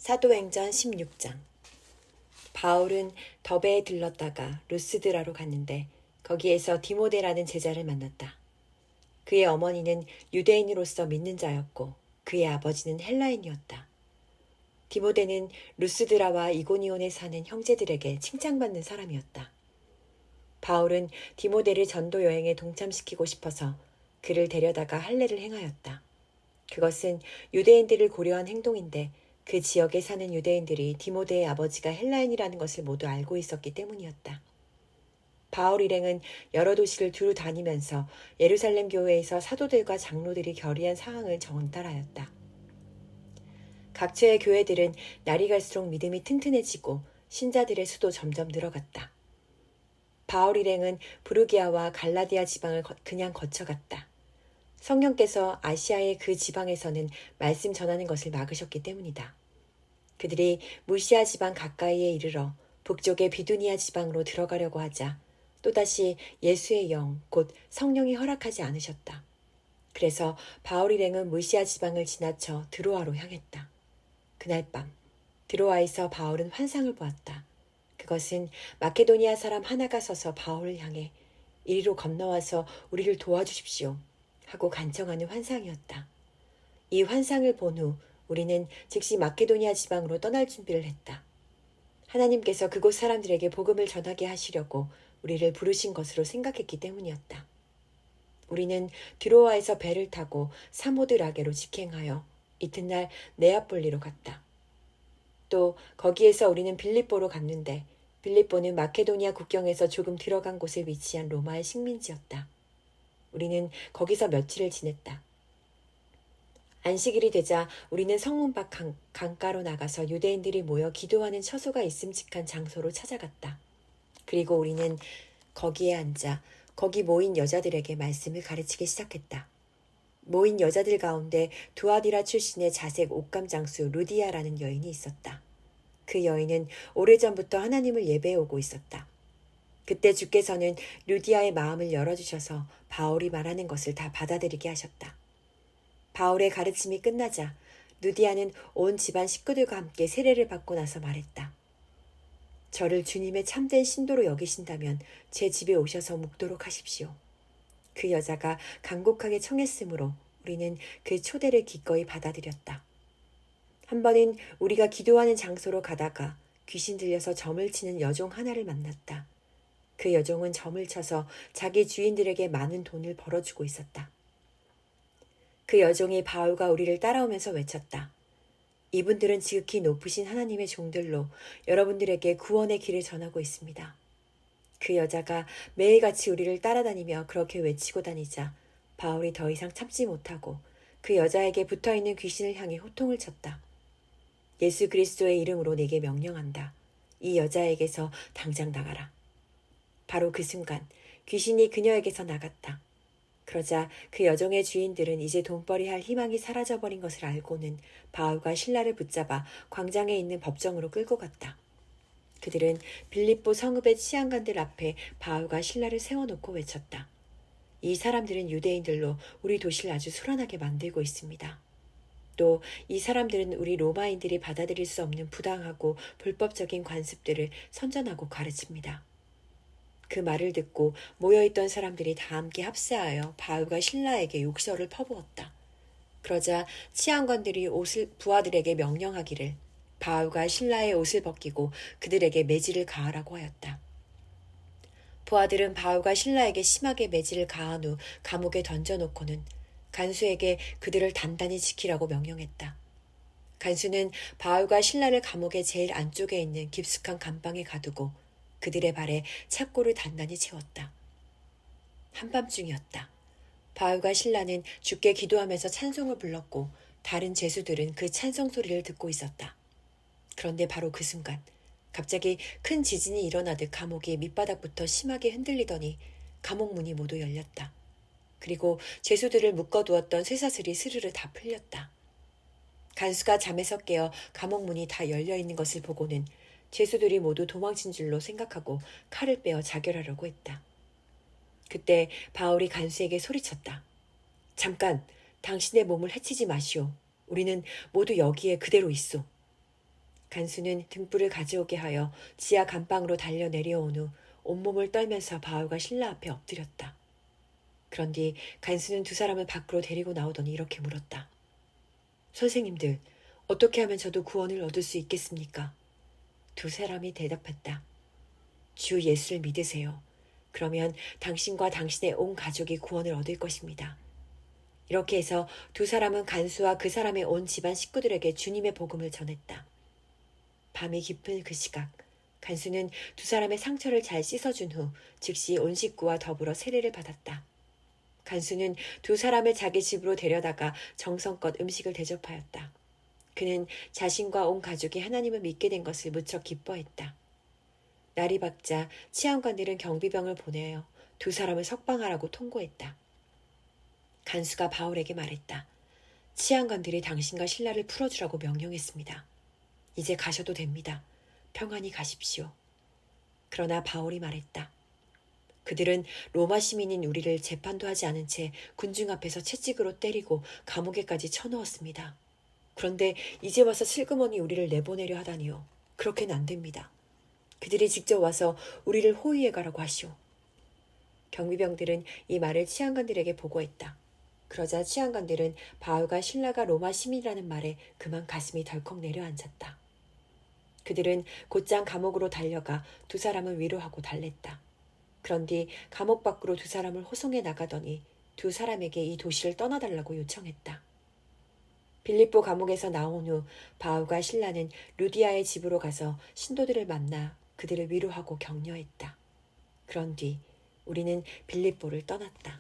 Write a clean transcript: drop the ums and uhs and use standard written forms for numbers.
사도행전 16장. 바울은 더베에 들렀다가 루스드라로 갔는데 거기에서 디모데라는 제자를 만났다. 그의 어머니는 유대인으로서 믿는 자였고 그의 아버지는 헬라인이었다. 디모데는 루스드라와 이고니온에 사는 형제들에게 칭찬받는 사람이었다. 바울은 디모데를 전도 여행에 동참시키고 싶어서 그를 데려다가 할례를 행하였다. 그것은 유대인들을 고려한 행동인데 그 지역에 사는 유대인들이 디모데의 아버지가 헬라인이라는 것을 모두 알고 있었기 때문이었다. 바울 일행은 여러 도시를 두루 다니면서 예루살렘 교회에서 사도들과 장로들이 결의한 사항을 전달하였다. 각처의 교회들은 날이 갈수록 믿음이 튼튼해지고 신자들의 수도 점점 늘어갔다. 바울 일행은 부르기아와 갈라디아 지방을 그냥 거쳐갔다. 성령께서 아시아의 그 지방에서는 말씀 전하는 것을 막으셨기 때문이다. 그들이 무시아 지방 가까이에 이르러 북쪽의 비두니아 지방으로 들어가려고 하자 또다시 예수의 영, 곧 성령이 허락하지 않으셨다. 그래서 바울 일행은 무시아 지방을 지나쳐 드로아로 향했다. 그날 밤 드로아에서 바울은 환상을 보았다. 그것은 마케도니아 사람 하나가 서서 바울을 향해 이리로 건너와서 우리를 도와주십시오 하고 간청하는 환상이었다. 이 환상을 본 후 우리는 즉시 마케도니아 지방으로 떠날 준비를 했다. 하나님께서 그곳 사람들에게 복음을 전하게 하시려고 우리를 부르신 것으로 생각했기 때문이었다. 우리는 드로아에서 배를 타고 사모드라게로 직행하여 이튿날 네아폴리로 갔다. 또 거기에서 우리는 빌립보로 갔는데 빌립보는 마케도니아 국경에서 조금 들어간 곳에 위치한 로마의 식민지였다. 우리는 거기서 며칠을 지냈다. 안식일이 되자 우리는 성문 밖 강가로 나가서 유대인들이 모여 기도하는 처소가 있음직한 장소로 찾아갔다. 그리고 우리는 거기에 앉아 거기 모인 여자들에게 말씀을 가르치기 시작했다. 모인 여자들 가운데 두아디라 출신의 자색 옷감 장수 루디아라는 여인이 있었다. 그 여인은 오래전부터 하나님을 예배해오고 있었다. 그때 주께서는 루디아의 마음을 열어주셔서 바울이 말하는 것을 다 받아들이게 하셨다. 바울의 가르침이 끝나자 루디아는 온 집안 식구들과 함께 세례를 받고 나서 말했다. 저를 주님의 참된 신도로 여기신다면 제 집에 오셔서 묵도록 하십시오. 그 여자가 간곡하게 청했으므로 우리는 그 초대를 기꺼이 받아들였다. 한 번은 우리가 기도하는 장소로 가다가 귀신 들려서 점을 치는 여종 하나를 만났다. 그 여종은 점을 쳐서 자기 주인들에게 많은 돈을 벌어주고 있었다. 그 여종이 바울과 우리를 따라오면서 외쳤다. 이분들은 지극히 높으신 하나님의 종들로 여러분들에게 구원의 길을 전하고 있습니다. 그 여자가 매일같이 우리를 따라다니며 그렇게 외치고 다니자 바울이 더 이상 참지 못하고 그 여자에게 붙어있는 귀신을 향해 호통을 쳤다. 예수 그리스도의 이름으로 네게 명령한다. 이 여자에게서 당장 나가라. 바로 그 순간 귀신이 그녀에게서 나갔다. 그러자 그 여종의 주인들은 이제 돈벌이 할 희망이 사라져버린 것을 알고는 바울과 실라를 붙잡아 광장에 있는 법정으로 끌고 갔다. 그들은 빌립보 성읍의 치안관들 앞에 바울과 실라를 세워놓고 외쳤다. 이 사람들은 유대인들로 우리 도시를 아주 술안하게 만들고 있습니다. 또 이 사람들은 우리 로마인들이 받아들일 수 없는 부당하고 불법적인 관습들을 선전하고 가르칩니다. 그 말을 듣고 모여있던 사람들이 다 함께 합세하여 바울과 실라에게 욕설을 퍼부었다. 그러자 치안관들이 부하들에게 명령하기를 바울과 실라의 옷을 벗기고 그들에게 매질을 가하라고 하였다. 부하들은 바울과 실라에게 심하게 매질을 가한 후 감옥에 던져놓고는 간수에게 그들을 단단히 지키라고 명령했다. 간수는 바울과 실라를 감옥의 제일 안쪽에 있는 깊숙한 감방에 가두고 그들의 발에 착고를 단단히 채웠다. 한밤중이었다. 바울과 실라는 주께 기도하면서 찬송을 불렀고 다른 죄수들은 그 찬송 소리를 듣고 있었다. 그런데 바로 그 순간 갑자기 큰 지진이 일어나듯 감옥이 밑바닥부터 심하게 흔들리더니 감옥 문이 모두 열렸다. 그리고 죄수들을 묶어두었던 쇠사슬이 스르르 다 풀렸다. 간수가 잠에서 깨어 감옥 문이 다 열려있는 것을 보고는 죄수들이 모두 도망친 줄로 생각하고 칼을 빼어 자결하려고 했다. 그때 바울이 간수에게 소리쳤다. 잠깐, 당신의 몸을 해치지 마시오. 우리는 모두 여기에 그대로 있소. 간수는 등불을 가져오게 하여 지하 감방으로 달려 내려온 후 온몸을 떨면서 바울과 신라 앞에 엎드렸다. 그런 뒤 간수는 두 사람을 밖으로 데리고 나오더니 이렇게 물었다. 선생님들, 어떻게 하면 저도 구원을 얻을 수 있겠습니까? 두 사람이 대답했다. 주 예수를 믿으세요. 그러면 당신과 당신의 온 가족이 구원을 얻을 것입니다. 이렇게 해서 두 사람은 간수와 그 사람의 온 집안 식구들에게 주님의 복음을 전했다. 밤이 깊은 그 시각, 간수는 두 사람의 상처를 잘 씻어준 후 즉시 온 식구와 더불어 세례를 받았다. 간수는 두 사람을 자기 집으로 데려다가 정성껏 음식을 대접하였다. 그는 자신과 온 가족이 하나님을 믿게 된 것을 무척 기뻐했다. 날이 밝자 치안관들은 경비병을 보내어 두 사람을 석방하라고 통고했다. 간수가 바울에게 말했다. 치안관들이 당신과 신라를 풀어주라고 명령했습니다. 이제 가셔도 됩니다. 평안히 가십시오. 그러나 바울이 말했다. 그들은 로마 시민인 우리를 재판도 하지 않은 채 군중 앞에서 채찍으로 때리고 감옥에까지 쳐넣었습니다. 그런데 이제 와서 슬그머니 우리를 내보내려 하다니요. 그렇게는 안 됩니다. 그들이 직접 와서 우리를 호위해 가라고 하시오. 경비병들은 이 말을 치안관들에게 보고했다. 그러자 치안관들은 바울과 신라가 로마 시민이라는 말에 그만 가슴이 덜컥 내려앉았다. 그들은 곧장 감옥으로 달려가 두 사람을 위로하고 달랬다. 그런 뒤 감옥 밖으로 두 사람을 호송해 나가더니 두 사람에게 이 도시를 떠나달라고 요청했다. 빌립보 감옥에서 나온 후 바울과 신라는 루디아의 집으로 가서 신도들을 만나 그들을 위로하고 격려했다. 그런 뒤 우리는 빌립보를 떠났다.